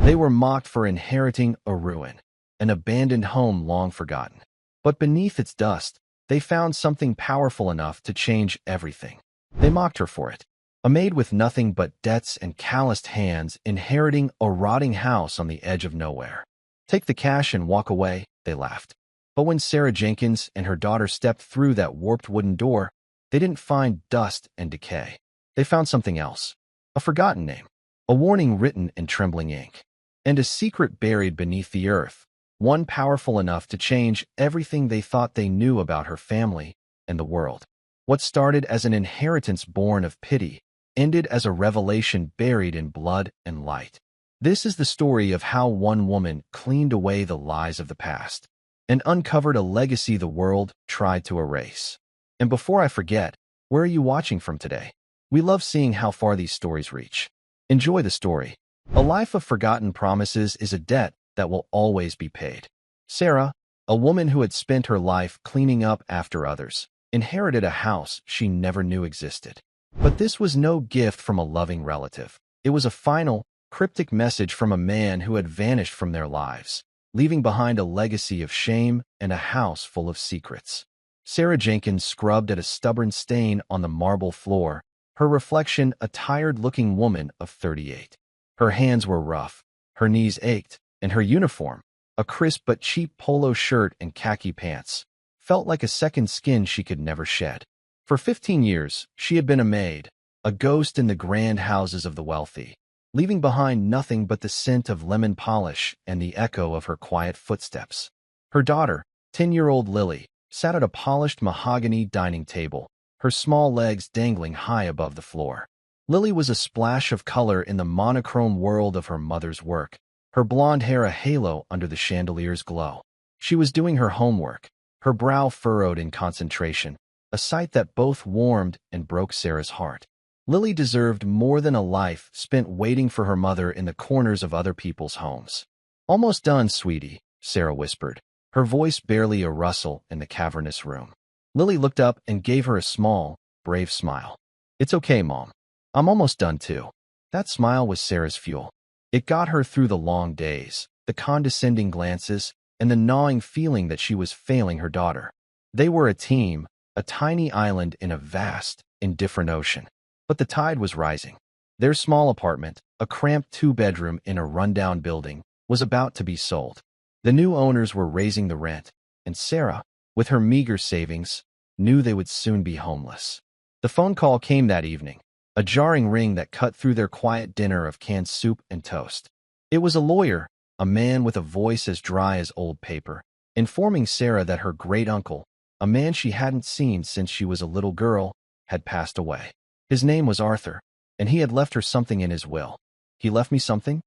They were mocked for inheriting a ruin, an abandoned home long forgotten. But beneath its dust, they found something powerful enough to change everything. They mocked her for it. A maid with nothing but debts and calloused hands inheriting a rotting house on the edge of nowhere. Take the cash and walk away, they laughed. But when Sarah Jenkins and her daughter stepped through that warped wooden door, they didn't find dust and decay. They found something else. A forgotten name. A warning written in trembling ink. And a secret buried beneath the earth. One powerful enough to change everything they thought they knew about her family and the world. What started as an inheritance born of pity ended as a revelation buried in blood and light. This is the story of how one woman cleaned away the lies of the past and uncovered a legacy the world tried to erase. And before I forget, where are you watching from today? We love seeing how far these stories reach. Enjoy the story. A life of forgotten promises is a debt that will always be paid. Sarah, a woman who had spent her life cleaning up after others, inherited a house she never knew existed. But this was no gift from a loving relative. It was a final, cryptic message from a man who had vanished from their lives, leaving behind a legacy of shame and a house full of secrets. Sarah Jenkins scrubbed at a stubborn stain on the marble floor, her reflection a tired-looking woman of 38. Her hands were rough, her knees ached, and her uniform, a crisp but cheap polo shirt and khaki pants, felt like a second skin she could never shed. For 15 years, she had been a maid, a ghost in the grand houses of the wealthy, leaving behind nothing but the scent of lemon polish and the echo of her quiet footsteps. Her daughter, 10-year-old Lily, sat at a polished mahogany dining table, her small legs dangling high above the floor. Lily was a splash of color in the monochrome world of her mother's work, her blonde hair a halo under the chandelier's glow. She was doing her homework, her brow furrowed in concentration, a sight that both warmed and broke Sarah's heart. Lily deserved more than a life spent waiting for her mother in the corners of other people's homes. "Almost done, sweetie," Sarah whispered, her voice barely a rustle in the cavernous room. Lily looked up and gave her a small, brave smile. "It's okay, Mom. I'm almost done too." That smile was Sarah's fuel. It got her through the long days, the condescending glances, and the gnawing feeling that she was failing her daughter. They were a team, a tiny island in a vast, indifferent ocean. But the tide was rising. Their small apartment, a cramped two-bedroom in a rundown building, was about to be sold. The new owners were raising the rent, and Sarah, with her meager savings, knew they would soon be homeless. The phone call came that evening, a jarring ring that cut through their quiet dinner of canned soup and toast. It was a lawyer, a man with a voice as dry as old paper, informing Sarah that her great-uncle, a man she hadn't seen since she was a little girl, had passed away. His name was Arthur, and he had left her something in his will. "He left me something?"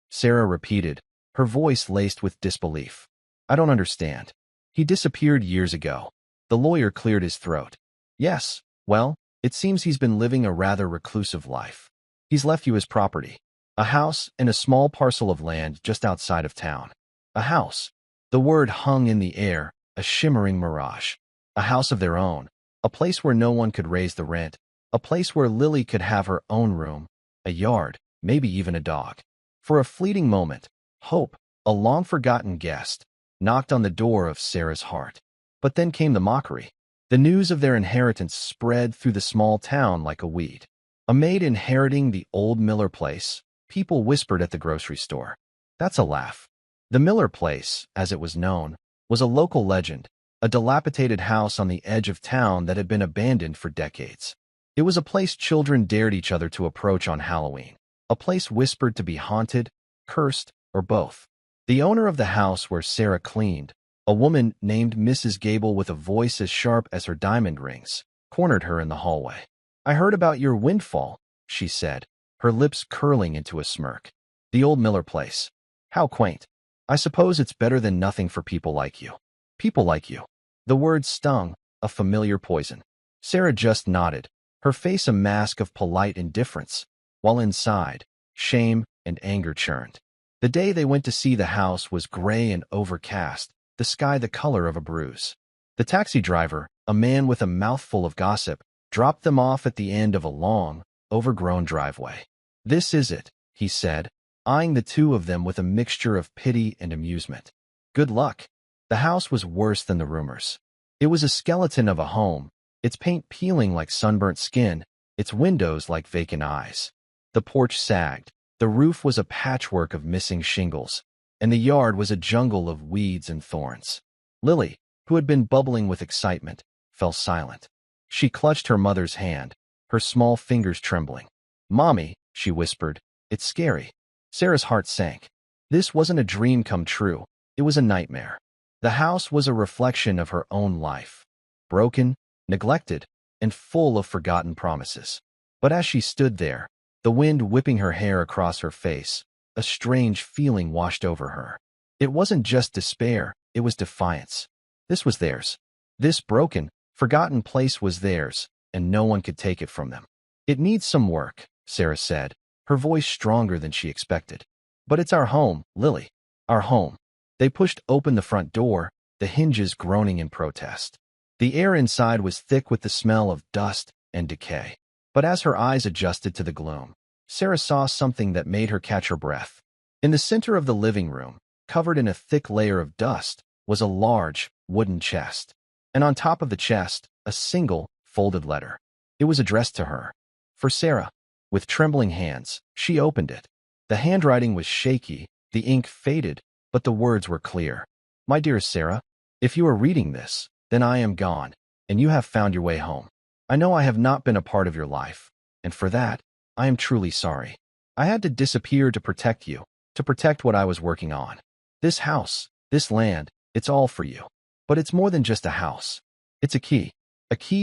Sarah repeated, her voice laced with disbelief. "I don't understand. He disappeared years ago." The lawyer cleared his throat. "Yes, well, it seems he's been living a rather reclusive life. He's left you his property, a house and a small parcel of land just outside of town." A house. The word hung in the air, a shimmering mirage. A house of their own, a place where no one could raise the rent, a place where Lily could have her own room, a yard, maybe even a dog. For a fleeting moment, hope, a long-forgotten guest, knocked on the door of Sarah's heart. But then came the mockery. The news of their inheritance spread through the small town like a weed. A maid inheriting the old Miller place, people whispered at the grocery store. That's a laugh. The Miller place, as it was known, was a local legend, a dilapidated house on the edge of town that had been abandoned for decades. It was a place children dared each other to approach on Halloween, a place whispered to be haunted, cursed, or both. The owner of the house where Sarah cleaned, a woman named Mrs. Gable with a voice as sharp as her diamond rings, cornered her in the hallway. "I heard about your windfall," she said, her lips curling into a smirk. "The old Miller place. How quaint. I suppose it's better than nothing for people like you." People like you. The word stung, a familiar poison. Sarah just nodded, her face a mask of polite indifference, while inside, shame and anger churned. The day they went to see the house was gray and overcast, the sky the color of a bruise. The taxi driver, a man with a mouthful of gossip, dropped them off at the end of a long, overgrown driveway. "This is it," he said, eyeing the two of them with a mixture of pity and amusement. Good luck. The house was worse than the rumors. It was a skeleton of a home, its paint peeling like sunburnt skin, its windows like vacant eyes. The porch sagged. The roof was a patchwork of missing shingles, and the yard was a jungle of weeds and thorns. Lily, who had been bubbling with excitement, fell silent. She clutched her mother's hand, her small fingers trembling. "Mommy," she whispered, "it's scary." Sarah's heart sank. This wasn't a dream come true. It was a nightmare. The house was a reflection of her own life, broken, neglected, and full of forgotten promises. But as she stood there, the wind whipping her hair across her face, a strange feeling washed over her. It wasn't just despair, it was defiance. This was theirs. This broken, forgotten place was theirs, and no one could take it from them. "It needs some work," Sarah said, her voice stronger than she expected. "But it's our home, Lily. Our home." They pushed open the front door, the hinges groaning in protest. The air inside was thick with the smell of dust and decay. But as her eyes adjusted to the gloom, Sarah saw something that made her catch her breath. In the center of the living room, covered in a thick layer of dust, was a large, wooden chest. And on top of the chest, a single, folded letter. It was addressed to her. For Sarah. With trembling hands, she opened it. The handwriting was shaky, the ink faded, but the words were clear. "My dearest Sarah, if you are reading this, then I am gone, and you have found your way home. I know I have not been a part of your life, and for that, I am truly sorry. I had to disappear to protect you, to protect what I was working on. This house, this land, it's all for you. But it's more than just a house. It's a key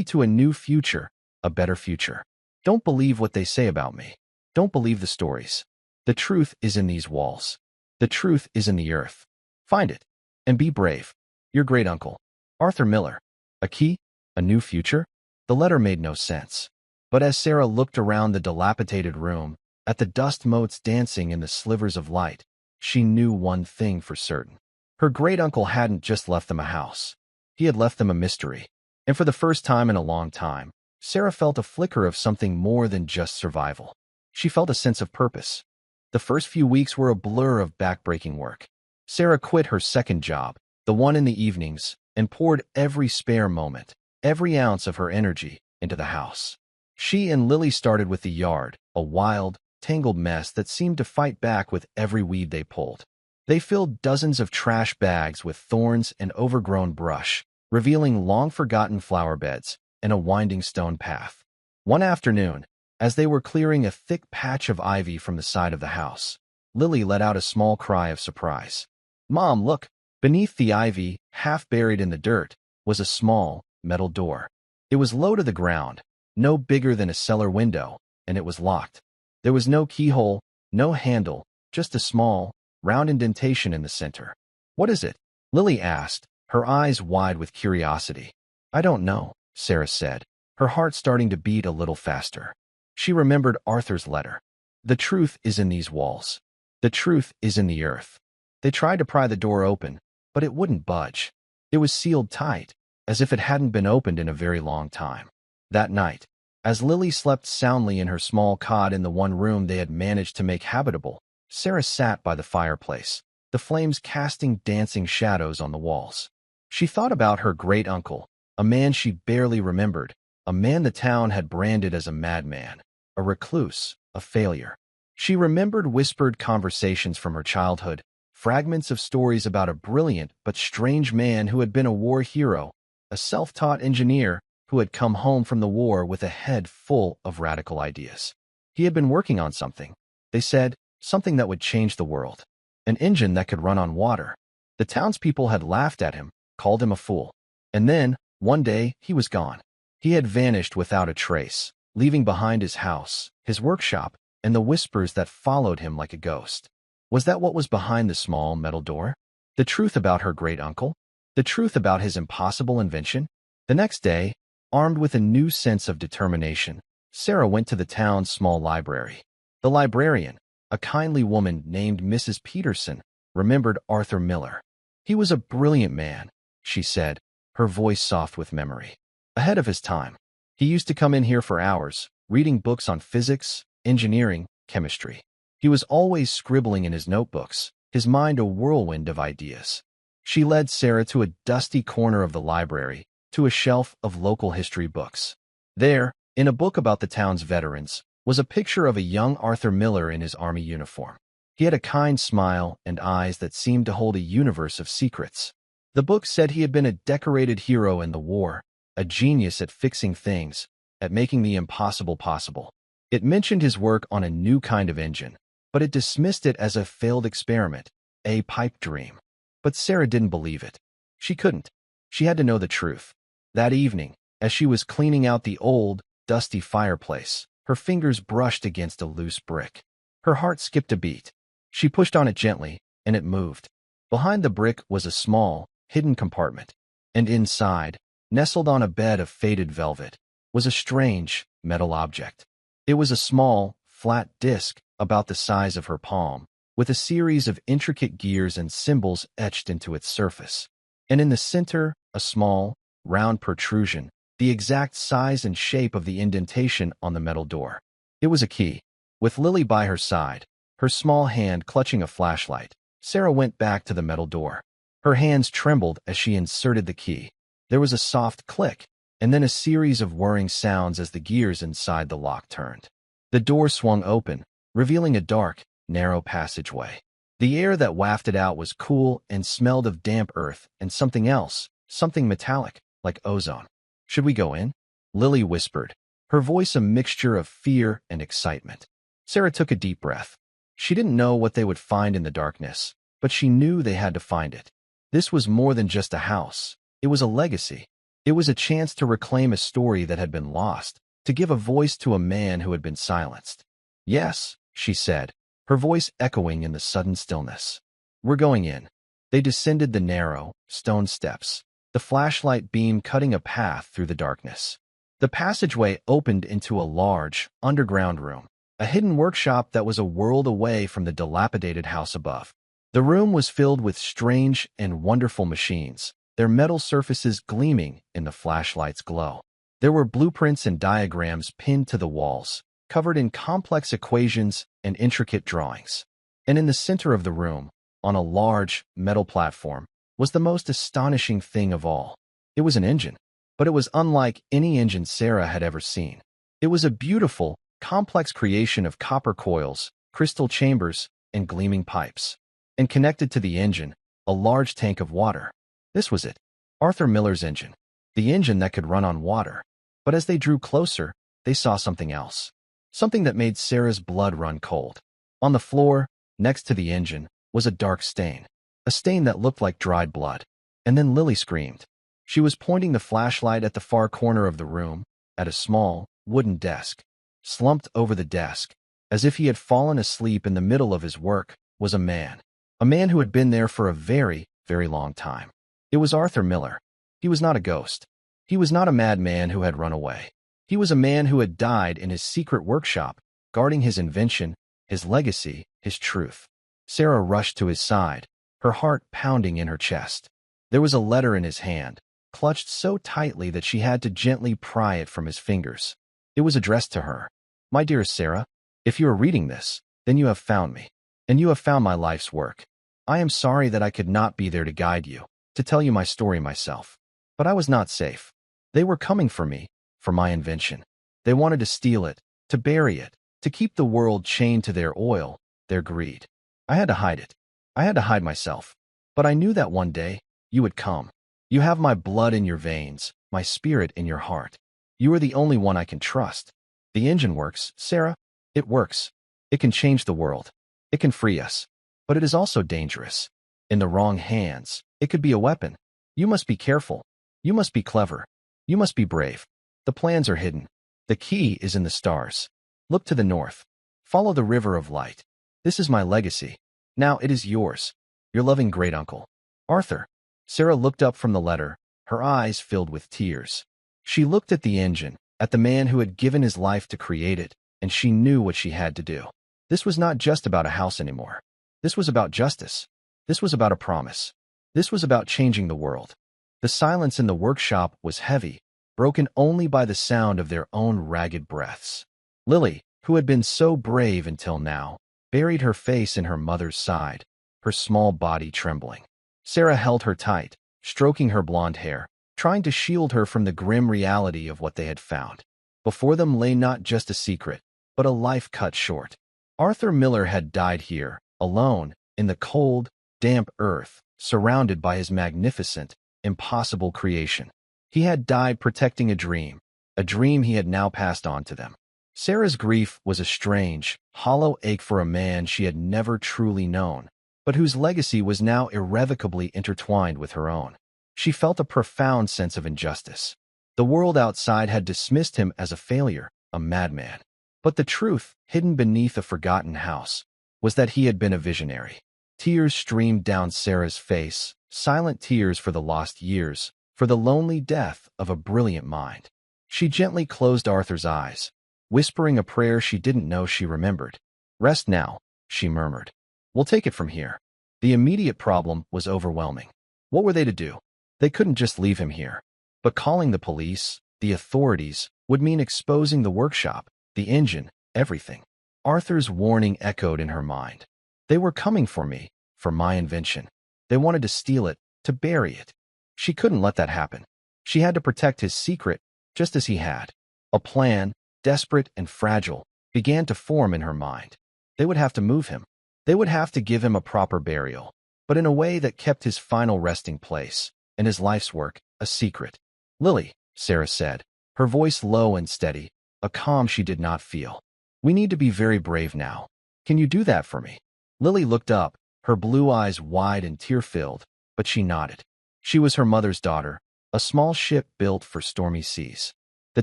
to a new future, a better future. Don't believe what they say about me. Don't believe the stories. The truth is in these walls. The truth is in the earth. Find it, and be brave. Your great uncle, Arthur Miller." A key? A new future? The letter made no sense. But as Sarah looked around the dilapidated room, at the dust motes dancing in the slivers of light, she knew one thing for certain. Her great-uncle hadn't just left them a house. He had left them a mystery. And for the first time in a long time, Sarah felt a flicker of something more than just survival. She felt a sense of purpose. The first few weeks were a blur of backbreaking work. Sarah quit her second job, the one in the evenings, and poured every spare moment, every ounce of her energy, into the house. She and Lily started with the yard, a wild, tangled mess that seemed to fight back with every weed they pulled. They filled dozens of trash bags with thorns and overgrown brush, revealing long-forgotten flower beds and a winding stone path. One afternoon, as they were clearing a thick patch of ivy from the side of the house, Lily let out a small cry of surprise. "Mom, look!" Beneath the ivy, half buried in the dirt, was a small, metal door. It was low to the ground, no bigger than a cellar window, and it was locked. There was no keyhole, no handle, just a small, round indentation in the center. "What is it?" Lily asked, her eyes wide with curiosity. "I don't know," Sarah said, her heart starting to beat a little faster. She remembered Arthur's letter. "The truth is in these walls. The truth is in the earth." They tried to pry the door open, but it wouldn't budge. It was sealed tight, as if it hadn't been opened in a very long time. That night, as Lily slept soundly in her small cot in the one room they had managed to make habitable, Sarah sat by the fireplace, the flames casting dancing shadows on the walls. She thought about her great-uncle, a man she barely remembered, a man the town had branded as a madman, a recluse, a failure. She remembered whispered conversations from her childhood, fragments of stories about a brilliant but strange man who had been a war hero, a self-taught engineer who had come home from the war with a head full of radical ideas. He had been working on something, they said, something that would change the world. An engine that could run on water. The townspeople had laughed at him, called him a fool. And then, one day, he was gone. He had vanished without a trace, leaving behind his house, his workshop, and the whispers that followed him like a ghost. Was that what was behind the small metal door? The truth about her great-uncle? The truth about his impossible invention? The next day, armed with a new sense of determination, Sarah went to the town's small library. The librarian, a kindly woman named Mrs. Peterson, remembered Arthur Miller. He was a brilliant man, she said, her voice soft with memory. Ahead of his time. He used to come in here for hours, reading books on physics, engineering, chemistry. He was always scribbling in his notebooks, his mind a whirlwind of ideas. She led Sarah to a dusty corner of the library, to a shelf of local history books. There, in a book about the town's veterans, was a picture of a young Arthur Miller in his army uniform. He had a kind smile and eyes that seemed to hold a universe of secrets. The book said he had been a decorated hero in the war, a genius at fixing things, at making the impossible possible. It mentioned his work on a new kind of engine, but it dismissed it as a failed experiment, a pipe dream. But Sarah didn't believe it. She couldn't. She had to know the truth. That evening, as she was cleaning out the old, dusty fireplace, her fingers brushed against a loose brick. Her heart skipped a beat. She pushed on it gently, and it moved. Behind the brick was a small, hidden compartment, and inside, nestled on a bed of faded velvet, was a strange, metal object. It was a small, flat disc about the size of her palm, with a series of intricate gears and symbols etched into its surface. And in the center, a small, round protrusion, the exact size and shape of the indentation on the metal door. It was a key. With Lily by her side, her small hand clutching a flashlight, Sarah went back to the metal door. Her hands trembled as she inserted the key. There was a soft click, and then a series of whirring sounds as the gears inside the lock turned. The door swung open, revealing a dark, narrow passageway. The air that wafted out was cool and smelled of damp earth and something else, something metallic, like ozone. "Should we go in?" Lily whispered, her voice a mixture of fear and excitement. Sarah took a deep breath. She didn't know what they would find in the darkness, but she knew they had to find it. This was more than just a house. It was a legacy. It was a chance to reclaim a story that had been lost, to give a voice to a man who had been silenced. "Yes," she said, her voice echoing in the sudden stillness. "We're going in." They descended the narrow, stone steps, the flashlight beam cutting a path through the darkness. The passageway opened into a large, underground room, a hidden workshop that was a world away from the dilapidated house above. The room was filled with strange and wonderful machines, their metal surfaces gleaming in the flashlight's glow. There were blueprints and diagrams pinned to the walls, covered in complex equations and intricate drawings. And in the center of the room, on a large, metal platform, was the most astonishing thing of all. It was an engine, but it was unlike any engine Sarah had ever seen. It was a beautiful, complex creation of copper coils, crystal chambers, and gleaming pipes. And connected to the engine, a large tank of water. This was it, Arthur Miller's engine, the engine that could run on water. But as they drew closer, they saw something else, something that made Sarah's blood run cold. On the floor, next to the engine, was a dark stain, a stain that looked like dried blood. And then Lily screamed. She was pointing the flashlight at the far corner of the room, at a small, wooden desk. Slumped over the desk, as if he had fallen asleep in the middle of his work, was a man who had been there for a very, very long time. It was Arthur Miller. He was not a ghost. He was not a madman who had run away. He was a man who had died in his secret workshop, guarding his invention, his legacy, his truth. Sarah rushed to his side, her heart pounding in her chest. There was a letter in his hand, clutched so tightly that she had to gently pry it from his fingers. It was addressed to her. "My dearest Sarah, if you are reading this, then you have found me, and you have found my life's work. I am sorry that I could not be there to guide you, to tell you my story myself. But I was not safe. They were coming for me, for my invention. They wanted to steal it, to bury it, to keep the world chained to their oil, their greed. I had to hide it. I had to hide myself. But I knew that one day, you would come. You have my blood in your veins, my spirit in your heart. You are the only one I can trust. The engine works, Sarah. It works. It can change the world. It can free us. But it is also dangerous. In the wrong hands, it could be a weapon. You must be careful. You must be clever. You must be brave. The plans are hidden. The key is in the stars. Look to the north. Follow the river of light. This is my legacy. Now it is yours. Your loving great-uncle, Arthur." Sarah looked up from the letter, her eyes filled with tears. She looked at the engine, at the man who had given his life to create it, and she knew what she had to do. This was not just about a house anymore. This was about justice. This was about a promise. This was about changing the world. The silence in the workshop was heavy, broken only by the sound of their own ragged breaths. Lily, who had been so brave until now, buried her face in her mother's side, her small body trembling. Sarah held her tight, stroking her blonde hair, trying to shield her from the grim reality of what they had found. Before them lay not just a secret, but a life cut short. Arthur Miller had died here, alone, in the cold, damp earth, surrounded by his magnificent, impossible creation. He had died protecting a dream he had now passed on to them. Sarah's grief was a strange, hollow ache for a man she had never truly known, but whose legacy was now irrevocably intertwined with her own. She felt a profound sense of injustice. The world outside had dismissed him as a failure, a madman. But the truth, hidden beneath a forgotten house, was that he had been a visionary. Tears streamed down Sarah's face, silent tears for the lost years, for the lonely death of a brilliant mind. She gently closed Arthur's eyes, whispering a prayer she didn't know she remembered. "Rest now," she murmured. "We'll take it from here." The immediate problem was overwhelming. What were they to do? They couldn't just leave him here. But calling the police, the authorities, would mean exposing the workshop, the engine, everything. Arthur's warning echoed in her mind. They were coming for me, for my invention. They wanted to steal it, to bury it. She couldn't let that happen. She had to protect his secret, just as he had. A plan, desperate and fragile, began to form in her mind. They would have to move him. They would have to give him a proper burial, but in a way that kept his final resting place, and his life's work, a secret. "Lily," Sarah said, her voice low and steady, a calm she did not feel. "We need to be very brave now. Can you do that for me?" Lily looked up, her blue eyes wide and tear-filled, but she nodded. She was her mother's daughter, a small ship built for stormy seas. The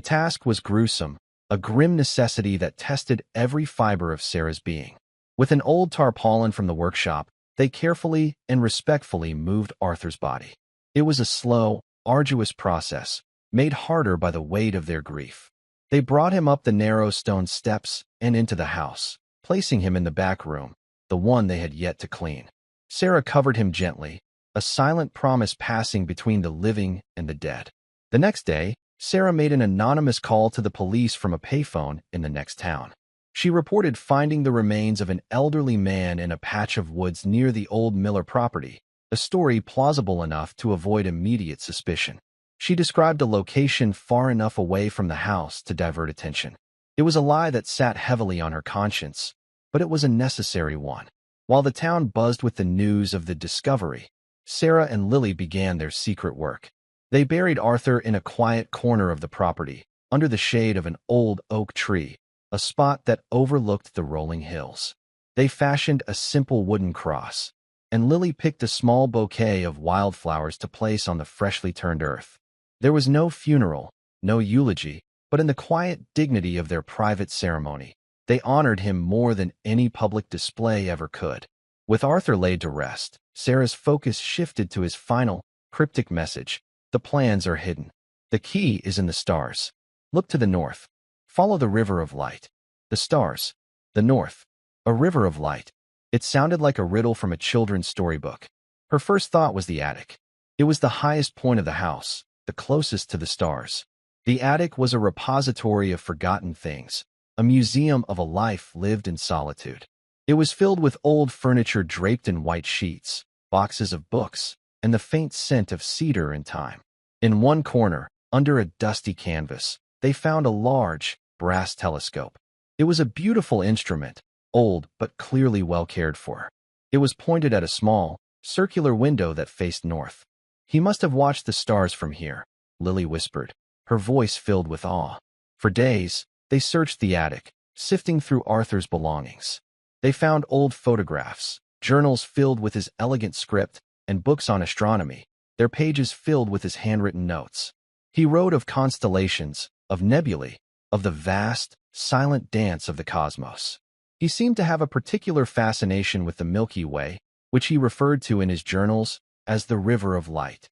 task was gruesome, a grim necessity that tested every fiber of Sarah's being. With an old tarpaulin from the workshop, they carefully and respectfully moved Arthur's body. It was a slow, arduous process, made harder by the weight of their grief. They brought him up the narrow stone steps and into the house, placing him in the back room, the one they had yet to clean. Sarah covered him gently, a silent promise passing between the living and the dead. The next day, Sarah made an anonymous call to the police from a payphone in the next town. She reported finding the remains of an elderly man in a patch of woods near the old Miller property, a story plausible enough to avoid immediate suspicion. She described a location far enough away from the house to divert attention. It was a lie that sat heavily on her conscience, but it was a necessary one. While the town buzzed with the news of the discovery, Sarah and Lily began their secret work. They buried Arthur in a quiet corner of the property, under the shade of an old oak tree, a spot that overlooked the rolling hills. They fashioned a simple wooden cross, and Lily picked a small bouquet of wildflowers to place on the freshly turned earth. There was no funeral, no eulogy, but in the quiet dignity of their private ceremony, they honored him more than any public display ever could. With Arthur laid to rest, Sarah's focus shifted to his final, cryptic message: "The plans are hidden. The key is in the stars. Look to the north. Follow the river of light." The stars. The north. A river of light. It sounded like a riddle from a children's storybook. Her first thought was the attic. It was the highest point of the house, the closest to the stars. The attic was a repository of forgotten things, a museum of a life lived in solitude. It was filled with old furniture draped in white sheets, boxes of books, and the faint scent of cedar and thyme. In one corner, under a dusty canvas, they found a large, brass telescope. It was a beautiful instrument, old but clearly well cared for. It was pointed at a small, circular window that faced north. "He must have watched the stars from here," Lily whispered, her voice filled with awe. For days, they searched the attic, sifting through Arthur's belongings. They found old photographs, journals filled with his elegant script, and books on astronomy, their pages filled with his handwritten notes. He wrote of constellations, of nebulae, of the vast, silent dance of the cosmos. He seemed to have a particular fascination with the Milky Way, which he referred to in his journals as the River of Light.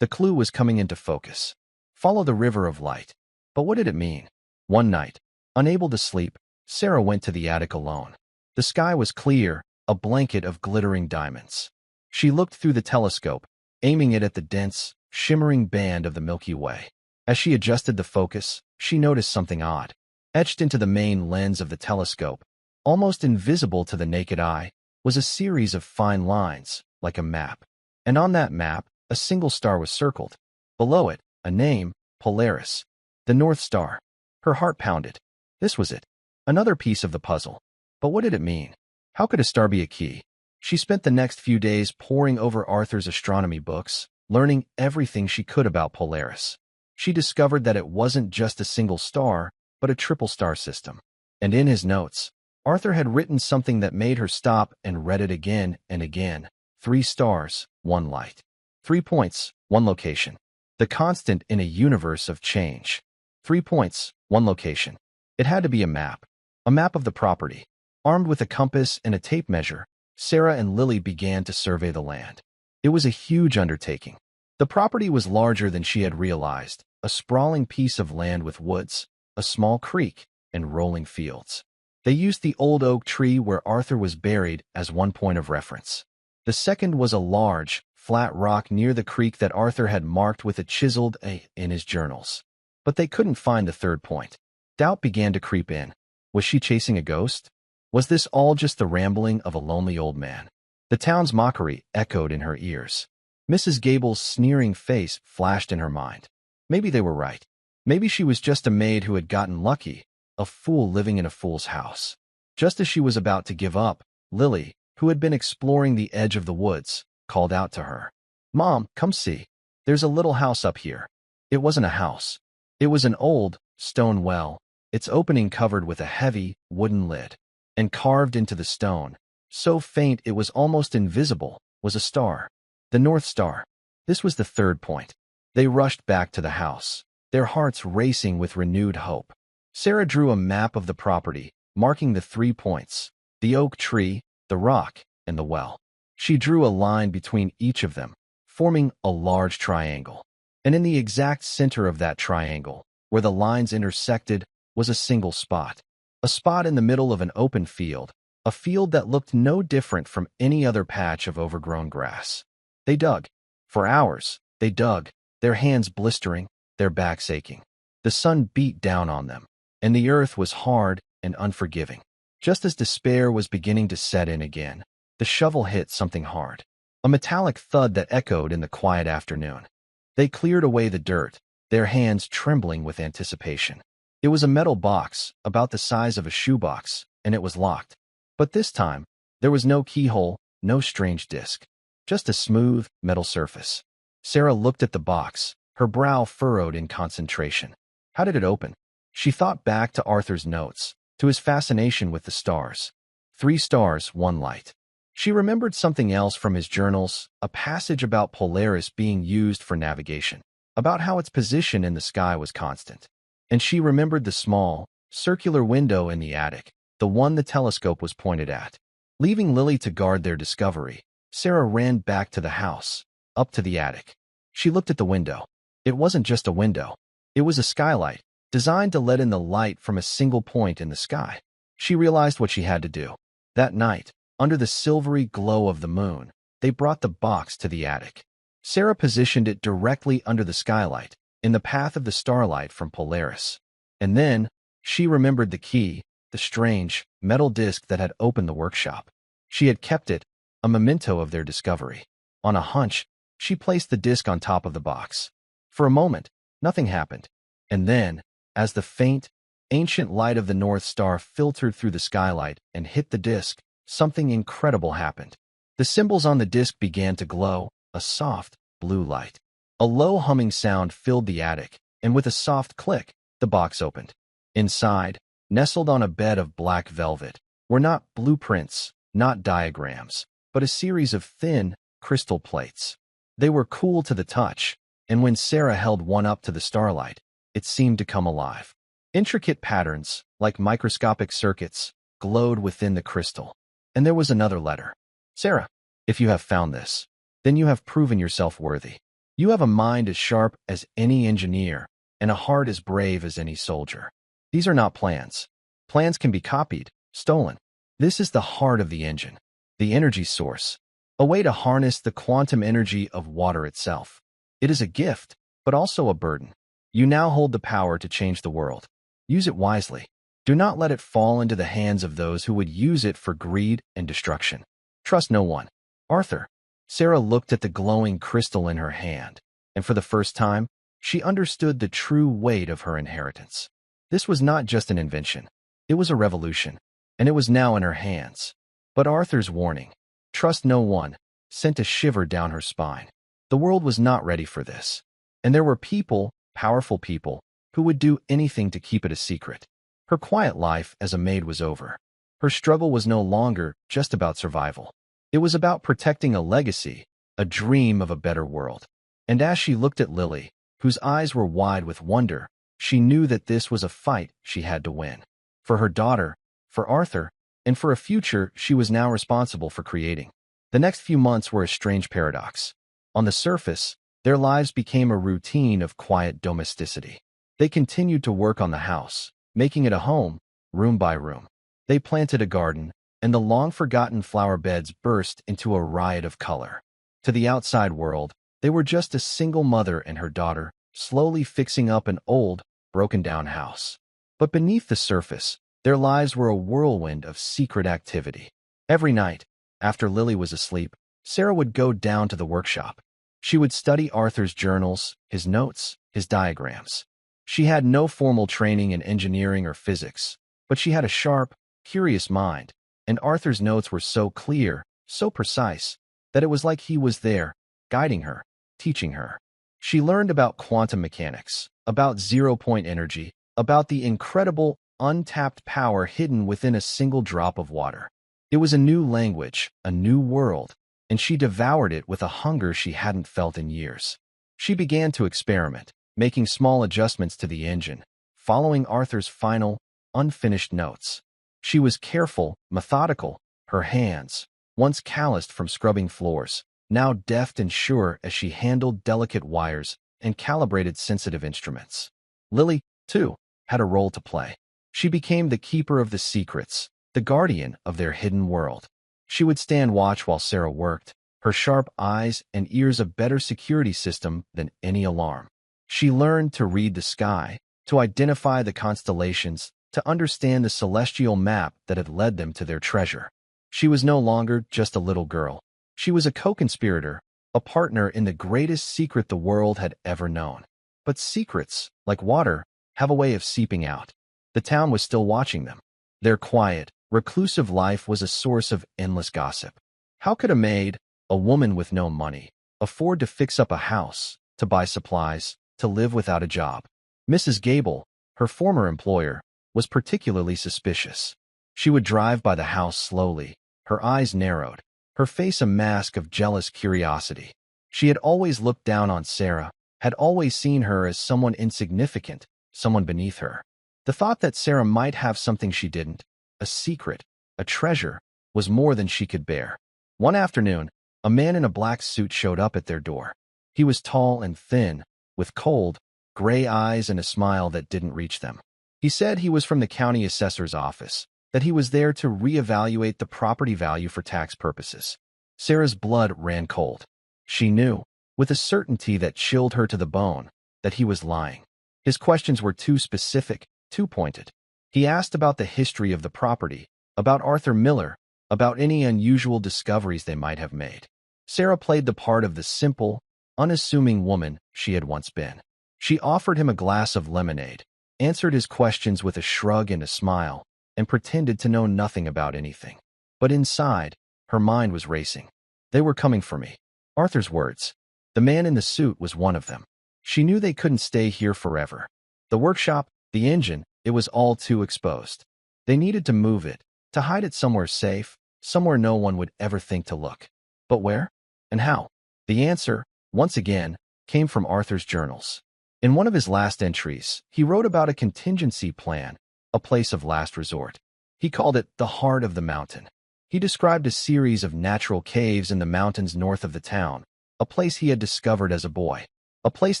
The clue was coming into focus. Follow the River of Light. But what did it mean? One night, unable to sleep, Sarah went to the attic alone. The sky was clear, a blanket of glittering diamonds. She looked through the telescope, aiming it at the dense, shimmering band of the Milky Way. As she adjusted the focus, she noticed something odd. Etched into the main lens of the telescope, almost invisible to the naked eye, was a series of fine lines, like a map. And on that map, a single star was circled. Below it, a name, Polaris, the North Star. Her heart pounded. This was it. Another piece of the puzzle. But what did it mean? How could a star be a key? She spent the next few days poring over Arthur's astronomy books, learning everything she could about Polaris. She discovered that it wasn't just a single star, but a triple star system. And in his notes, Arthur had written something that made her stop and read it again and again. 3 stars, 1 light. 3 points, 1 location. The constant in a universe of change. 3 points, 1 location. It had to be a map. A map of the property. Armed with a compass and a tape measure, Sarah and Lily began to survey the land. It was a huge undertaking. The property was larger than she had realized, a sprawling piece of land with woods, a small creek, and rolling fields. They used the old oak tree where Arthur was buried as one point of reference. The second was a large, flat rock near the creek that Arthur had marked with a chiseled A in his journals. But they couldn't find the third point. Doubt began to creep in. Was she chasing a ghost? Was this all just the rambling of a lonely old man? The town's mockery echoed in her ears. Mrs. Gable's sneering face flashed in her mind. Maybe they were right. Maybe she was just a maid who had gotten lucky, a fool living in a fool's house. Just as she was about to give up, Lily, who had been exploring the edge of the woods, called out to her. "Mom, come see. There's a little house up here." It wasn't a house. It was an old, stone well, its opening covered with a heavy, wooden lid. And carved into the stone, so faint it was almost invisible, was a star. The North Star. This was the third point. They rushed back to the house, their hearts racing with renewed hope. Sarah drew a map of the property, marking the 3 points: the oak tree, the rock, and the well. She drew a line between each of them, forming a large triangle. And in the exact center of that triangle, where the lines intersected, was a single spot. A spot in the middle of an open field, a field that looked no different from any other patch of overgrown grass. They dug. For hours, they dug, their hands blistering, their backs aching. The sun beat down on them, and the earth was hard and unforgiving. Just as despair was beginning to set in again, the shovel hit something hard, a metallic thud that echoed in the quiet afternoon. They cleared away the dirt, their hands trembling with anticipation. It was a metal box, about the size of a shoebox, and it was locked. But this time, there was no keyhole, no strange disc, just a smooth, metal surface. Sarah looked at the box, her brow furrowed in concentration. How did it open? She thought back to Arthur's notes, to his fascination with the stars. 3 stars, 1 light. She remembered something else from his journals, a passage about Polaris being used for navigation, about how its position in the sky was constant. And she remembered the small, circular window in the attic, the one the telescope was pointed at. Leaving Lily to guard their discovery, Sarah ran back to the house, up to the attic. She looked at the window. It wasn't just a window. It was a skylight, designed to let in the light from a single point in the sky. She realized what she had to do. That night, under the silvery glow of the moon, they brought the box to the attic. Sarah positioned it directly under the skylight, in the path of the starlight from Polaris. And then, she remembered the key, the strange, metal disc that had opened the workshop. She had kept it, a memento of their discovery. On a hunch, she placed the disc on top of the box. For a moment, nothing happened. And then, as the faint, ancient light of the North Star filtered through the skylight and hit the disc, something incredible happened. The symbols on the disc began to glow, a soft, blue light. A low humming sound filled the attic, and with a soft click, the box opened. Inside, nestled on a bed of black velvet, were not blueprints, not diagrams, but a series of thin, crystal plates. They were cool to the touch, and when Sarah held one up to the starlight, it seemed to come alive. Intricate patterns, like microscopic circuits, glowed within the crystal. And there was another letter. Sarah, if you have found this, then you have proven yourself worthy. You have a mind as sharp as any engineer, and a heart as brave as any soldier. These are not plans. Plans can be copied, stolen. This is the heart of the engine, the energy source, a way to harness the quantum energy of water itself. It is a gift, but also a burden. You now hold the power to change the world. Use it wisely. Do not let it fall into the hands of those who would use it for greed and destruction. Trust no one. Arthur. Sarah looked at the glowing crystal in her hand, and for the first time, she understood the true weight of her inheritance. This was not just an invention. It was a revolution, and it was now in her hands. But Arthur's warning, trust no one, sent a shiver down her spine. The world was not ready for this, and there were people, powerful people, who would do anything to keep it a secret. Her quiet life as a maid was over. Her struggle was no longer just about survival. It was about protecting a legacy, a dream of a better world. And as she looked at Lily, whose eyes were wide with wonder, she knew that this was a fight she had to win. For her daughter, for Arthur, and for a future she was now responsible for creating. The next few months were a strange paradox. On the surface, their lives became a routine of quiet domesticity. They continued to work on the house, making it a home, room by room. They planted a garden, and the long-forgotten flower beds burst into a riot of color. To the outside world, they were just a single mother and her daughter, slowly fixing up an old, broken-down house. But beneath the surface, their lives were a whirlwind of secret activity. Every night, after Lily was asleep, Sarah would go down to the workshop. She would study Arthur's journals, his notes, his diagrams. She had no formal training in engineering or physics, but she had a sharp, curious mind, and Arthur's notes were so clear, so precise, that it was like he was there, guiding her, teaching her. She learned about quantum mechanics, about zero-point energy, about the incredible, untapped power hidden within a single drop of water. It was a new language, a new world, and she devoured it with a hunger she hadn't felt in years. She began to experiment, making small adjustments to the engine, following Arthur's final, unfinished notes. She was careful, methodical, her hands, once calloused from scrubbing floors, now deft and sure as she handled delicate wires and calibrated sensitive instruments. Lily, too, had a role to play. She became the keeper of the secrets, the guardian of their hidden world. She would stand watch while Sarah worked, her sharp eyes and ears a better security system than any alarm. She learned to read the sky, to identify the constellations, to understand the celestial map that had led them to their treasure. She was no longer just a little girl. She was a co-conspirator, a partner in the greatest secret the world had ever known. But secrets, like water, have a way of seeping out. The town was still watching them. Their quiet, reclusive life was a source of endless gossip. How could a maid, a woman with no money, afford to fix up a house, to buy supplies, to live without a job? Mrs. Gable, her former employer, was particularly suspicious. She would drive by the house slowly, her eyes narrowed, her face a mask of jealous curiosity. She had always looked down on Sarah, had always seen her as someone insignificant, someone beneath her. The thought that Sarah might have something she didn't, a secret, a treasure, was more than she could bear. One afternoon, a man in a black suit showed up at their door. He was tall and thin, with cold, gray eyes and a smile that didn't reach them. He said he was from the county assessor's office, that he was there to reevaluate the property value for tax purposes. Sarah's blood ran cold. She knew, with a certainty that chilled her to the bone, that he was lying. His questions were too specific, too pointed. He asked about the history of the property, about Arthur Miller, about any unusual discoveries they might have made. Sarah played the part of the simple, unassuming woman she had once been. She offered him a glass of lemonade, answered his questions with a shrug and a smile, and pretended to know nothing about anything. But inside, her mind was racing. They were coming for me. Arthur's words. The man in the suit was one of them. She knew they couldn't stay here forever. The workshop, the engine, it was all too exposed. They needed to move it, to hide it somewhere safe, somewhere no one would ever think to look. But where? And how? The answer, once again, came from Arthur's journals. In one of his last entries, he wrote about a contingency plan, a place of last resort. He called it the heart of the mountain. He described a series of natural caves in the mountains north of the town, a place he had discovered as a boy, a place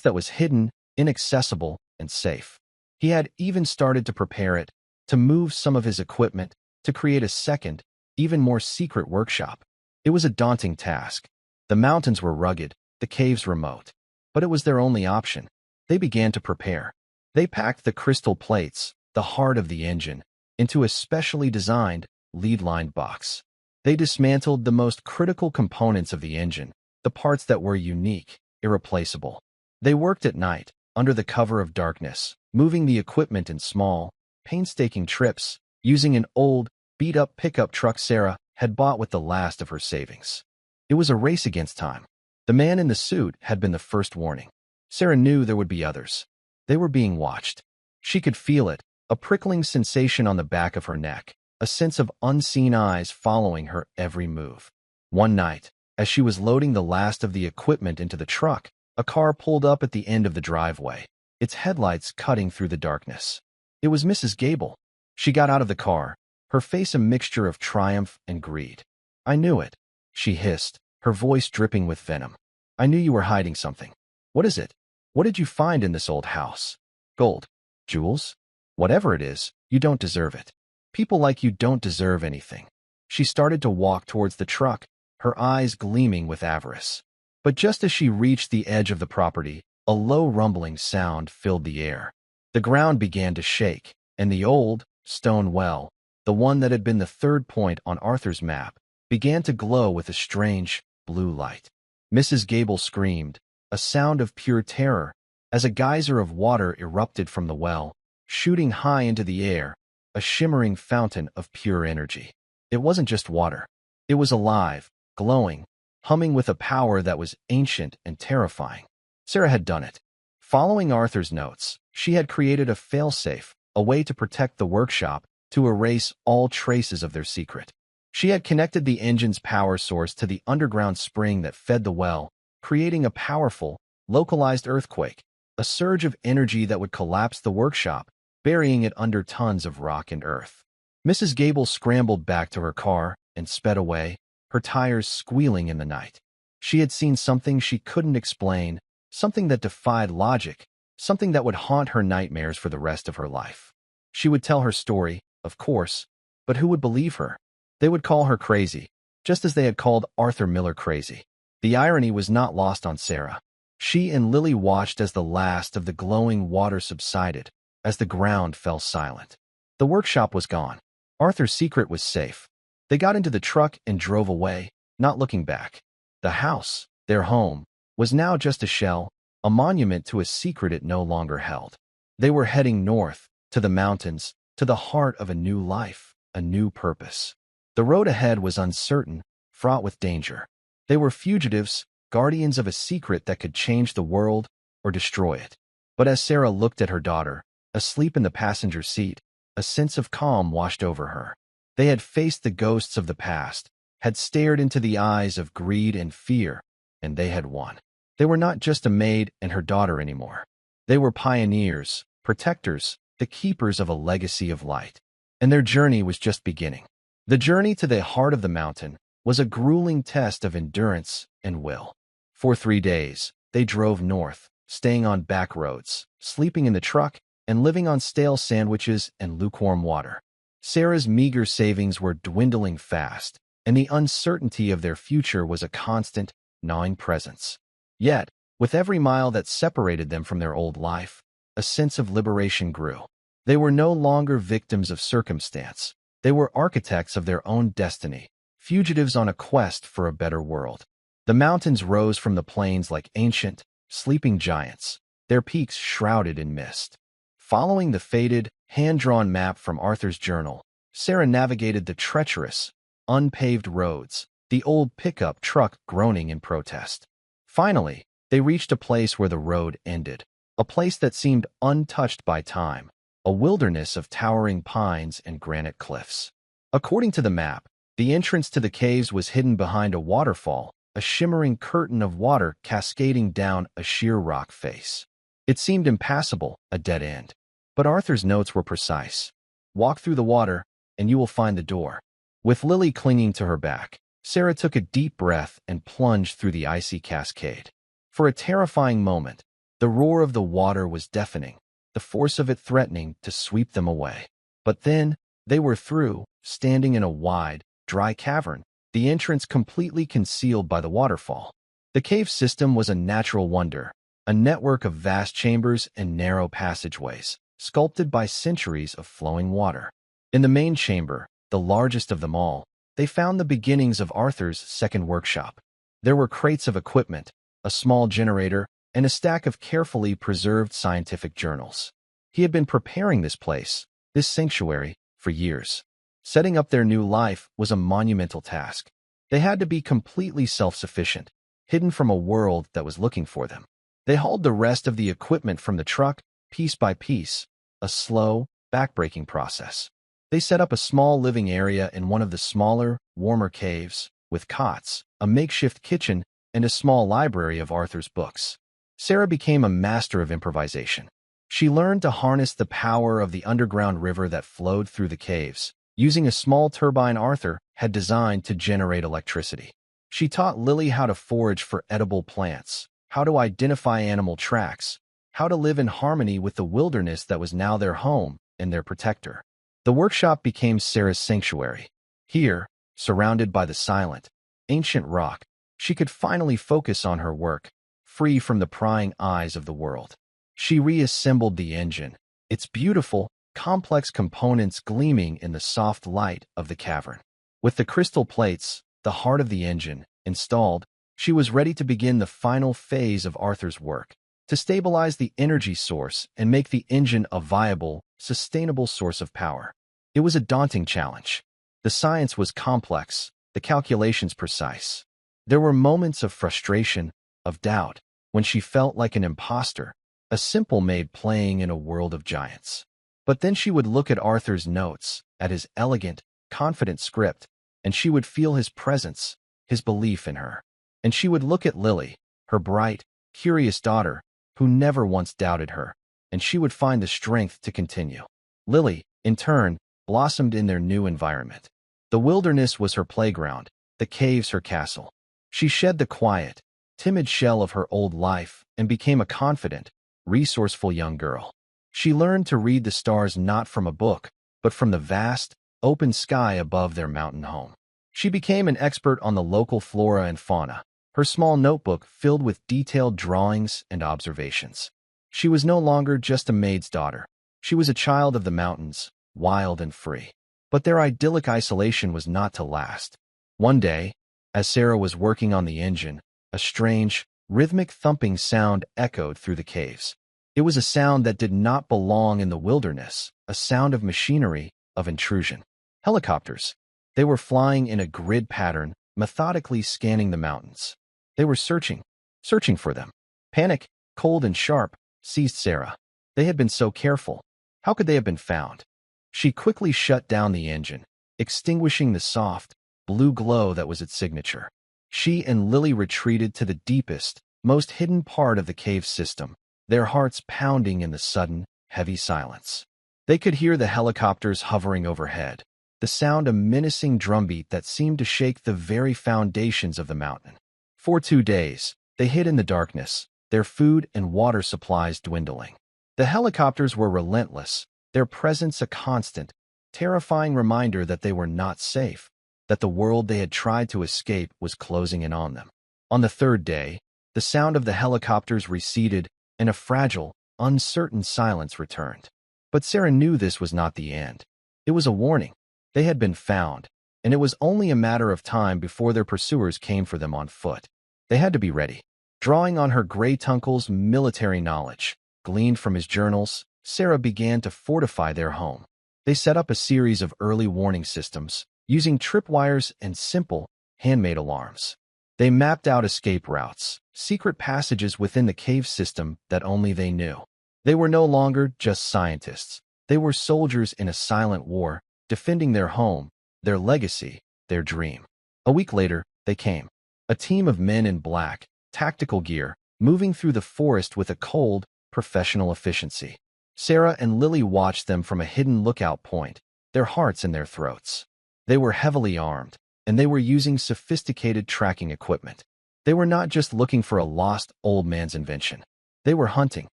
that was hidden, inaccessible, and safe. He had even started to prepare it, to move some of his equipment, to create a second, even more secret workshop. It was a daunting task. The mountains were rugged, the caves remote. But it was their only option. They began to prepare. They packed the crystal plates, the heart of the engine, into a specially designed, lead-lined box. They dismantled the most critical components of the engine, the parts that were unique, irreplaceable. They worked at night, under the cover of darkness, moving the equipment in small, painstaking trips, using an old, beat-up pickup truck Sarah had bought with the last of her savings. It was a race against time. The man in the suit had been the first warning. Sarah knew there would be others. They were being watched. She could feel it, a prickling sensation on the back of her neck, a sense of unseen eyes following her every move. One night, as she was loading the last of the equipment into the truck, a car pulled up at the end of the driveway, its headlights cutting through the darkness. It was Mrs. Gable. She got out of the car, her face a mixture of triumph and greed. "I knew it," she hissed, her voice dripping with venom. "I knew you were hiding something. What is it? What did you find in this old house? Gold? Jewels? Whatever it is, you don't deserve it. People like you don't deserve anything." She started to walk towards the truck, her eyes gleaming with avarice. But just as she reached the edge of the property, a low rumbling sound filled the air. The ground began to shake, and the old, stone well, the one that had been the third point on Arthur's map, began to glow with a strange, blue light. Mrs. Gable screamed, a sound of pure terror, as a geyser of water erupted from the well, shooting high into the air, a shimmering fountain of pure energy. It wasn't just water. It was alive, glowing, humming with a power that was ancient and terrifying. Sarah had done it. Following Arthur's notes, she had created a failsafe, a way to protect the workshop, to erase all traces of their secret. She had connected the engine's power source to the underground spring that fed the well, creating a powerful, localized earthquake, a surge of energy that would collapse the workshop, burying it under tons of rock and earth. Mrs. Gable scrambled back to her car and sped away, her tires squealing in the night. She had seen something she couldn't explain, something that defied logic, something that would haunt her nightmares for the rest of her life. She would tell her story, of course, but who would believe her? They would call her crazy, just as they had called Arthur Miller crazy. The irony was not lost on Sarah. She and Lily watched as the last of the glowing water subsided, as the ground fell silent. The workshop was gone. Arthur's secret was safe. They got into the truck and drove away, not looking back. The house, their home, was now just a shell, a monument to a secret it no longer held. They were heading north, to the mountains, to the heart of a new life, a new purpose. The road ahead was uncertain, fraught with danger. They were fugitives, guardians of a secret that could change the world or destroy it. But as Sarah looked at her daughter, asleep in the passenger seat, a sense of calm washed over her. They had faced the ghosts of the past, had stared into the eyes of greed and fear, and they had won. They were not just a maid and her daughter anymore. They were pioneers, protectors, the keepers of a legacy of light. And their journey was just beginning. The journey to the heart of the mountain was a grueling test of endurance and will. For 3 days, they drove north, staying on back roads, sleeping in the truck, and living on stale sandwiches and lukewarm water. Sarah's meager savings were dwindling fast, and the uncertainty of their future was a constant, gnawing presence. Yet, with every mile that separated them from their old life, a sense of liberation grew. They were no longer victims of circumstance. They were architects of their own destiny, fugitives on a quest for a better world. The mountains rose from the plains like ancient, sleeping giants, their peaks shrouded in mist. Following the faded, hand-drawn map from Arthur's journal, Sarah navigated the treacherous, unpaved roads, the old pickup truck groaning in protest. Finally, they reached a place where the road ended, a place that seemed untouched by time, a wilderness of towering pines and granite cliffs. According to the map, the entrance to the caves was hidden behind a waterfall, a shimmering curtain of water cascading down a sheer rock face. It seemed impassable, a dead end. But Arthur's notes were precise. Walk through the water, and you will find the door. With Lily clinging to her back, Sarah took a deep breath and plunged through the icy cascade. For a terrifying moment, the roar of the water was deafening, the force of it threatening to sweep them away. But then, they were through, standing in a wide, dry cavern, the entrance completely concealed by the waterfall. The cave system was a natural wonder, a network of vast chambers and narrow passageways, sculpted by centuries of flowing water. In the main chamber, the largest of them all, they found the beginnings of Arthur's second workshop. There were crates of equipment, a small generator, and a stack of carefully preserved scientific journals. He had been preparing this place, this sanctuary, for years. Setting up their new life was a monumental task. They had to be completely self-sufficient, hidden from a world that was looking for them. They hauled the rest of the equipment from the truck, piece by piece, a slow, back-breaking process. They set up a small living area in one of the smaller, warmer caves, with cots, a makeshift kitchen, and a small library of Arthur's books. Sarah became a master of improvisation. She learned to harness the power of the underground river that flowed through the caves, using a small turbine Arthur had designed to generate electricity. She taught Lily how to forage for edible plants, how to identify animal tracks, how to live in harmony with the wilderness that was now their home and their protector. The workshop became Sarah's sanctuary. Here, surrounded by the silent, ancient rock, she could finally focus on her work, free from the prying eyes of the world. She reassembled the engine, its beautiful, complex components gleaming in the soft light of the cavern. With the crystal plates, the heart of the engine, installed, she was ready to begin the final phase of Arthur's work, to stabilize the energy source and make the engine a viable, sustainable source of power. It was a daunting challenge. The science was complex, the calculations precise. There were moments of frustration, of doubt, when she felt like an imposter, a simple maid playing in a world of giants. But then she would look at Arthur's notes, at his elegant, confident script, and she would feel his presence, his belief in her. And she would look at Lily, her bright, curious daughter, who never once doubted her, and she would find the strength to continue. Lily, in turn, blossomed in their new environment. The wilderness was her playground, the caves her castle. She shed the quiet, timid shell of her old life and became a confident, resourceful young girl. She learned to read the stars not from a book, but from the vast, open sky above their mountain home. She became an expert on the local flora and fauna, her small notebook filled with detailed drawings and observations. She was no longer just a maid's daughter. She was a child of the mountains, wild and free. But their idyllic isolation was not to last. One day, as Sarah was working on the engine, a strange, rhythmic thumping sound echoed through the caves. It was a sound that did not belong in the wilderness, a sound of machinery, of intrusion. Helicopters. They were flying in a grid pattern, methodically scanning the mountains. They were searching for them. Panic, cold and sharp, seized Sarah. They had been so careful. How could they have been found? She quickly shut down the engine, extinguishing the soft, blue glow that was its signature. She and Lily retreated to the deepest, most hidden part of the cave system, their hearts pounding in the sudden, heavy silence. They could hear the helicopters hovering overhead, the sound a menacing drumbeat that seemed to shake the very foundations of the mountain. For 2 days, they hid in the darkness, their food and water supplies dwindling. The helicopters were relentless, their presence a constant, terrifying reminder that they were not safe, that the world they had tried to escape was closing in on them. On the 3rd day, the sound of the helicopters receded and a fragile, uncertain silence returned. But Sarah knew this was not the end. It was a warning. They had been found, and it was only a matter of time before their pursuers came for them on foot. They had to be ready. Drawing on her great uncle's military knowledge, gleaned from his journals, Sarah began to fortify their home. They set up a series of early warning systems, using tripwires and simple, handmade alarms. They mapped out escape routes, secret passages within the cave system that only they knew. They were no longer just scientists. They were soldiers in a silent war, defending their home, their legacy, their dream. A week later, they came. A team of men in black, tactical gear, moving through the forest with a cold, professional efficiency. Sarah and Lily watched them from a hidden lookout point, their hearts in their throats. They were heavily armed, and they were using sophisticated tracking equipment. They were not just looking for a lost old man's invention. They were hunting.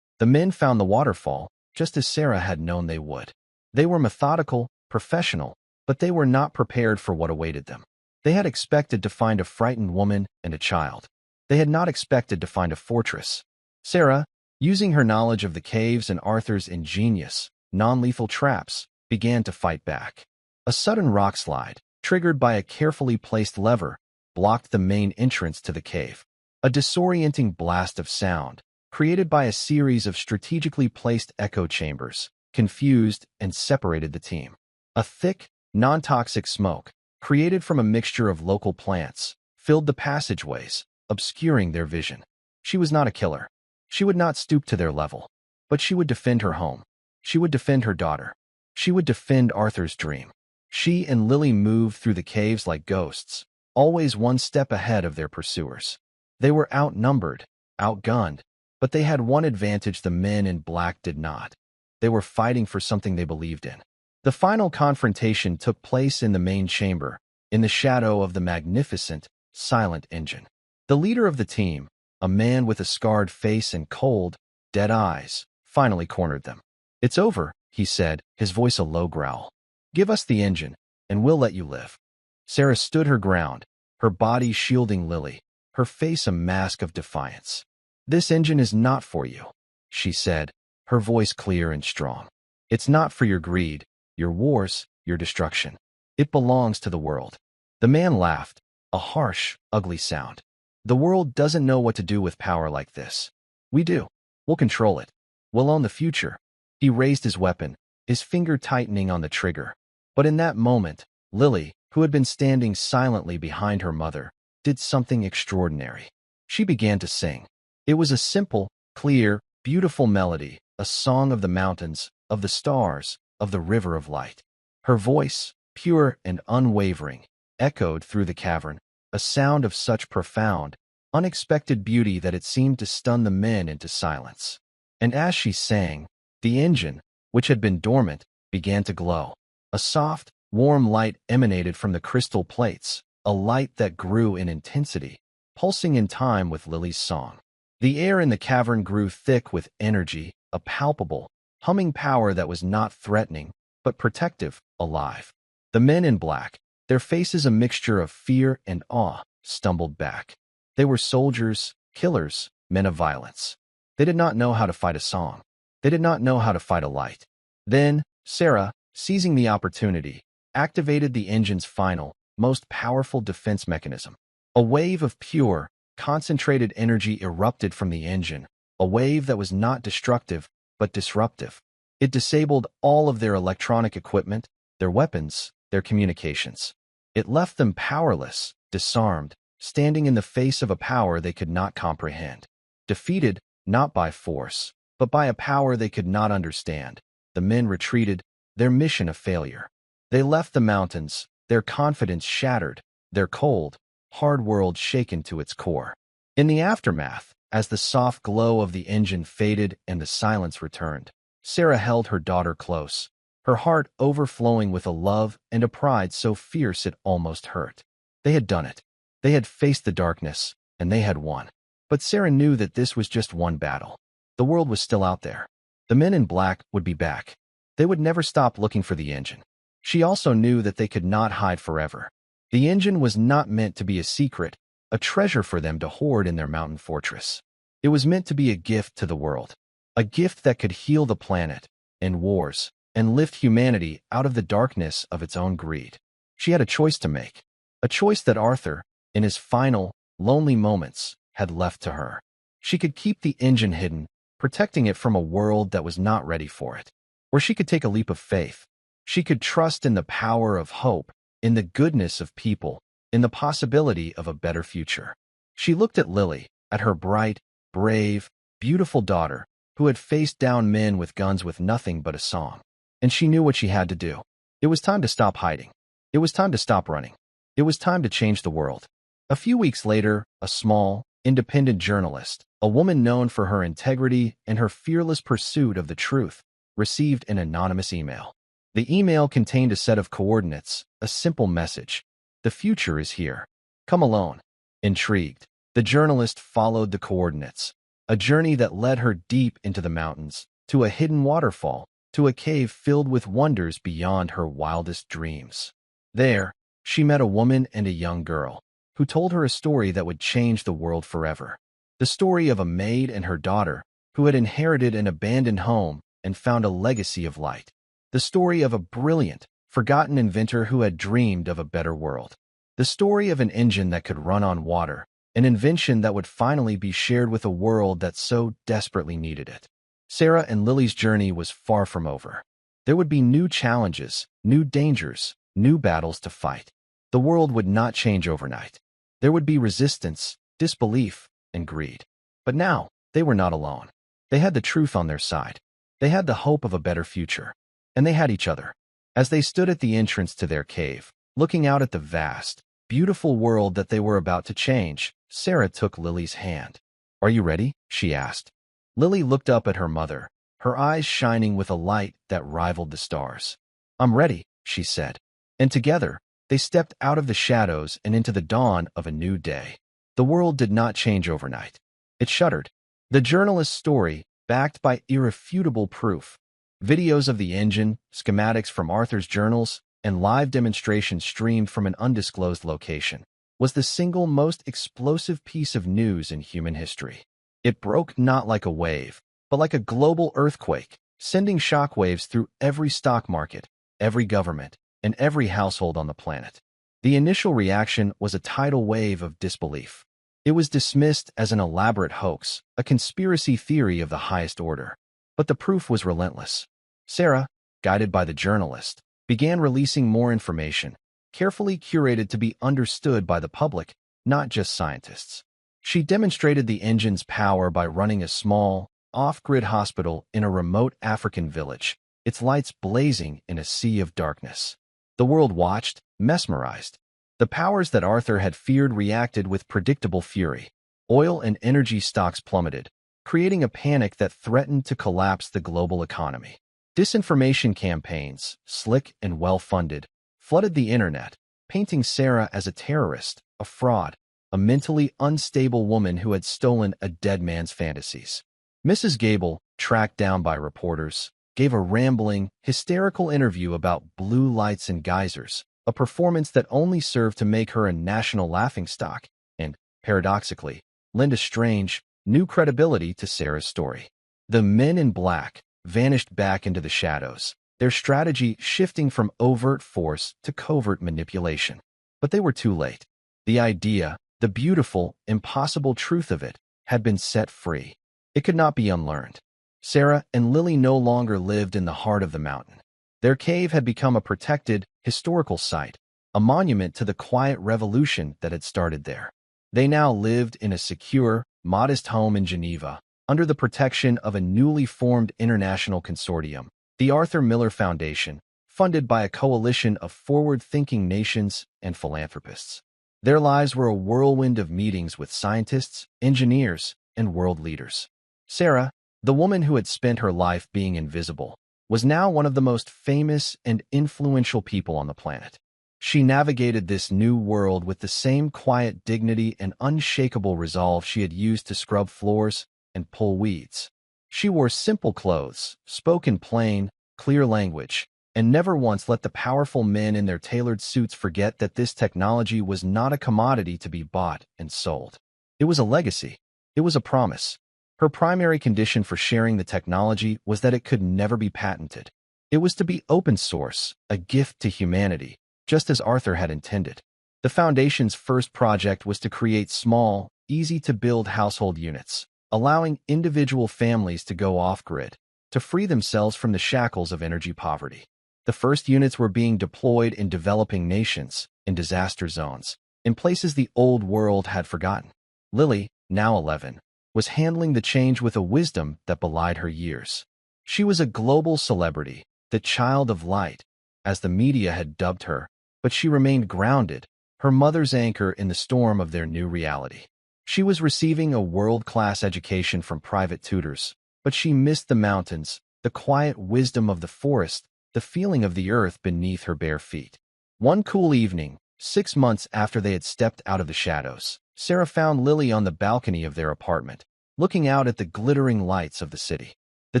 The men found the waterfall, just as Sarah had known they would. They were methodical, professional, but they were not prepared for what awaited them. They had expected to find a frightened woman and a child. They had not expected to find a fortress. Sarah, using her knowledge of the caves and Arthur's ingenious, non-lethal traps, began to fight back. A sudden rock slide, triggered by a carefully placed lever, blocked the main entrance to the cave. A disorienting blast of sound, created by a series of strategically placed echo chambers, confused and separated the team. A thick, non-toxic smoke, created from a mixture of local plants, filled the passageways, obscuring their vision. She was not a killer. She would not stoop to their level. But she would defend her home. She would defend her daughter. She would defend Arthur's dream. She and Lily moved through the caves like ghosts, always one step ahead of their pursuers. They were outnumbered, outgunned, but they had one advantage the men in black did not. They were fighting for something they believed in. The final confrontation took place in the main chamber, in the shadow of the magnificent, silent engine. The leader of the team, a man with a scarred face and cold, dead eyes, finally cornered them. "It's over," he said, his voice a low growl. "Give us the engine, and we'll let you live." Sarah stood her ground, her body shielding Lily, her face a mask of defiance. "This engine is not for you," she said, her voice clear and strong. "It's not for your greed, your wars, your destruction. It belongs to the world." The man laughed, a harsh, ugly sound. "The world doesn't know what to do with power like this. We do. We'll control it. We'll own the future." He raised his weapon, his finger tightening on the trigger. But in that moment, Lily, who had been standing silently behind her mother, did something extraordinary. She began to sing. It was a simple, clear, beautiful melody, a song of the mountains, of the stars, of the river of light. Her voice, pure and unwavering, echoed through the cavern, a sound of such profound, unexpected beauty that it seemed to stun the men into silence. And as she sang, the engine, which had been dormant, began to glow. A soft, warm light emanated from the crystal plates, a light that grew in intensity, pulsing in time with Lily's song. The air in the cavern grew thick with energy, a palpable, humming power that was not threatening, but protective, alive. The men in black, their faces a mixture of fear and awe, stumbled back. They were soldiers, killers, men of violence. They did not know how to fight a song. They did not know how to fight a light. Then, Sarah, seizing the opportunity, activated the engine's final, most powerful defense mechanism. A wave of pure, concentrated energy erupted from the engine, a wave that was not destructive, but disruptive. It disabled all of their electronic equipment, their weapons, their communications. It left them powerless, disarmed, standing in the face of a power they could not comprehend. Defeated, not by force, but by a power they could not understand, the men retreated, their mission a failure. They left the mountains, their confidence shattered, their cold, hard world shaken to its core. In the aftermath, as the soft glow of the engine faded and the silence returned, Sarah held her daughter close, her heart overflowing with a love and a pride so fierce it almost hurt. They had done it. They had faced the darkness, and they had won. But Sarah knew that this was just one battle. The world was still out there. The men in black would be back. They would never stop looking for the engine. She also knew that they could not hide forever. The engine was not meant to be a secret, a treasure for them to hoard in their mountain fortress. It was meant to be a gift to the world, a gift that could heal the planet, end wars, and lift humanity out of the darkness of its own greed. She had a choice to make, a choice that Arthur, in his final, lonely moments, had left to her. She could keep the engine hidden, protecting it from a world that was not ready for it. Or she could take a leap of faith. She could trust in the power of hope, in the goodness of people, in the possibility of a better future. She looked at Lily, at her bright, brave, beautiful daughter, who had faced down men with guns with nothing but a song. And she knew what she had to do. It was time to stop hiding. It was time to stop running. It was time to change the world. A few weeks later, a small, independent journalist, a woman known for her integrity and her fearless pursuit of the truth, received an anonymous email. The email contained a set of coordinates, a simple message. The future is here. Come alone. Intrigued, the journalist followed the coordinates, a journey that led her deep into the mountains, to a hidden waterfall, to a cave filled with wonders beyond her wildest dreams. There, she met a woman and a young girl, who told her a story that would change the world forever. The story of a maid and her daughter, who had inherited an abandoned home and found a legacy of light. The story of a brilliant, forgotten inventor who had dreamed of a better world. The story of an engine that could run on water, an invention that would finally be shared with a world that so desperately needed it. Sarah and Lily's journey was far from over. There would be new challenges, new dangers, new battles to fight. The world would not change overnight. There would be resistance, disbelief, and greed. But now, they were not alone. They had the truth on their side. They had the hope of a better future. And they had each other. As they stood at the entrance to their cave, looking out at the vast, beautiful world that they were about to change, Sarah took Lily's hand. "Are you ready?" she asked. Lily looked up at her mother, her eyes shining with a light that rivaled the stars. "I'm ready," she said. And together, they stepped out of the shadows and into the dawn of a new day. The world did not change overnight. It shuddered. The journalist's story, backed by irrefutable proof, videos of the engine, schematics from Arthur's journals, and live demonstrations streamed from an undisclosed location, was the single most explosive piece of news in human history. It broke not like a wave, but like a global earthquake, sending shockwaves through every stock market, every government, and every household on the planet. The initial reaction was a tidal wave of disbelief. It was dismissed as an elaborate hoax, a conspiracy theory of the highest order. But the proof was relentless. Sarah, guided by the journalist, began releasing more information, carefully curated to be understood by the public, not just scientists. She demonstrated the engine's power by running a small, off-grid hospital in a remote African village, its lights blazing in a sea of darkness. The world watched, mesmerized. The powers that Arthur had feared reacted with predictable fury. Oil and energy stocks plummeted, creating a panic that threatened to collapse the global economy. Disinformation campaigns, slick and well-funded, flooded the internet, painting Sarah as a terrorist, a fraud, a mentally unstable woman who had stolen a dead man's fantasies. Mrs. Gable, tracked down by reporters, gave a rambling, hysterical interview about blue lights and geysers, a performance that only served to make her a national laughingstock and, paradoxically, lend a strange, new credibility to Sarah's story. The men in black vanished back into the shadows, their strategy shifting from overt force to covert manipulation. But they were too late. The idea, the beautiful, impossible truth of it, had been set free. It could not be unlearned. Sarah and Lily no longer lived in the heart of the mountain. Their cave had become a protected, historical site, a monument to the quiet revolution that had started there. They now lived in a secure, modest home in Geneva, under the protection of a newly formed international consortium, the Arthur Miller Foundation, funded by a coalition of forward-thinking nations and philanthropists. Their lives were a whirlwind of meetings with scientists, engineers, and world leaders. Sarah, the woman who had spent her life being invisible, was now one of the most famous and influential people on the planet. She navigated this new world with the same quiet dignity and unshakable resolve she had used to scrub floors and pull weeds. She wore simple clothes, spoke in plain, clear language, and never once let the powerful men in their tailored suits forget that this technology was not a commodity to be bought and sold. It was a legacy. It was a promise. Her primary condition for sharing the technology was that it could never be patented. It was to be open source, a gift to humanity, just as Arthur had intended. The Foundation's first project was to create small, easy-to-build household units, allowing individual families to go off-grid, to free themselves from the shackles of energy poverty. The first units were being deployed in developing nations, in disaster zones, in places the old world had forgotten. Lily, now 11, was handling the change with a wisdom that belied her years. She was a global celebrity, the child of light, as the media had dubbed her, but she remained grounded, her mother's anchor in the storm of their new reality. She was receiving a world-class education from private tutors, but she missed the mountains, the quiet wisdom of the forest, the feeling of the earth beneath her bare feet. One cool evening, 6 months after they had stepped out of the shadows, Sarah found Lily on the balcony of their apartment, looking out at the glittering lights of the city. The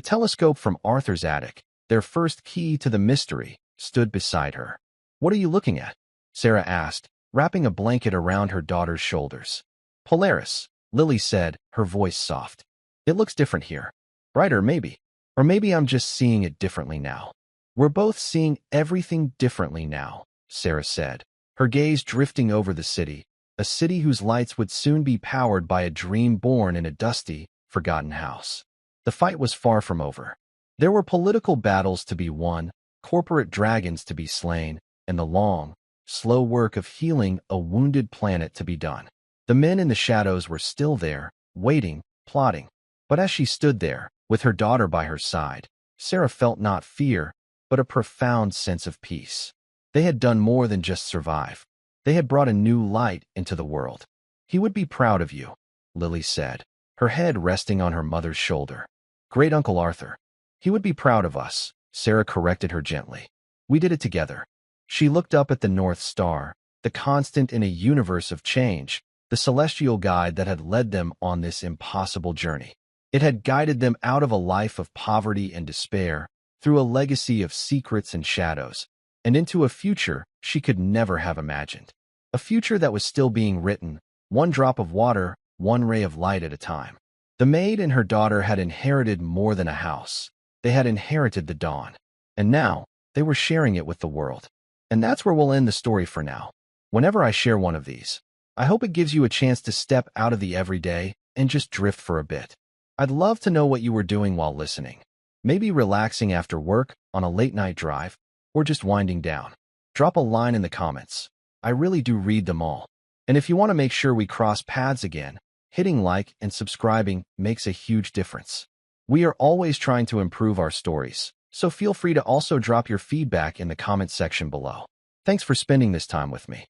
telescope from Arthur's attic, their first key to the mystery, stood beside her. "What are you looking at?" Sarah asked, wrapping a blanket around her daughter's shoulders. "Polaris," Lily said, her voice soft. "It looks different here. Brighter, maybe. Or maybe I'm just seeing it differently now." We're both seeing everything differently now, Sarah said, her gaze drifting over the city, a city whose lights would soon be powered by a dream born in a dusty, forgotten house. The fight was far from over. There were political battles to be won, corporate dragons to be slain, and the long, slow work of healing a wounded planet to be done. The men in the shadows were still there, waiting, plotting. But as she stood there, with her daughter by her side, Sarah felt not fear, but a profound sense of peace. They had done more than just survive. They had brought a new light into the world. He would be proud of you, Lily said, her head resting on her mother's shoulder. Great Uncle Arthur. He would be proud of us, Sarah corrected her gently. We did it together. She looked up at the North Star, the constant in a universe of change, the celestial guide that had led them on this impossible journey. It had guided them out of a life of poverty and despair, through a legacy of secrets and shadows, and into a future she could never have imagined. A future that was still being written, one drop of water, one ray of light at a time. The maid and her daughter had inherited more than a house. They had inherited the dawn. And now, they were sharing it with the world. And that's where we'll end the story for now. Whenever I share one of these, I hope it gives you a chance to step out of the everyday and just drift for a bit. I'd love to know what you were doing while listening. Maybe relaxing after work, on a late-night drive, or just winding down. Drop a line in the comments. I really do read them all. And if you want to make sure we cross paths again, hitting like and subscribing makes a huge difference. We are always trying to improve our stories, so feel free to also drop your feedback in the comment section below. Thanks for spending this time with me.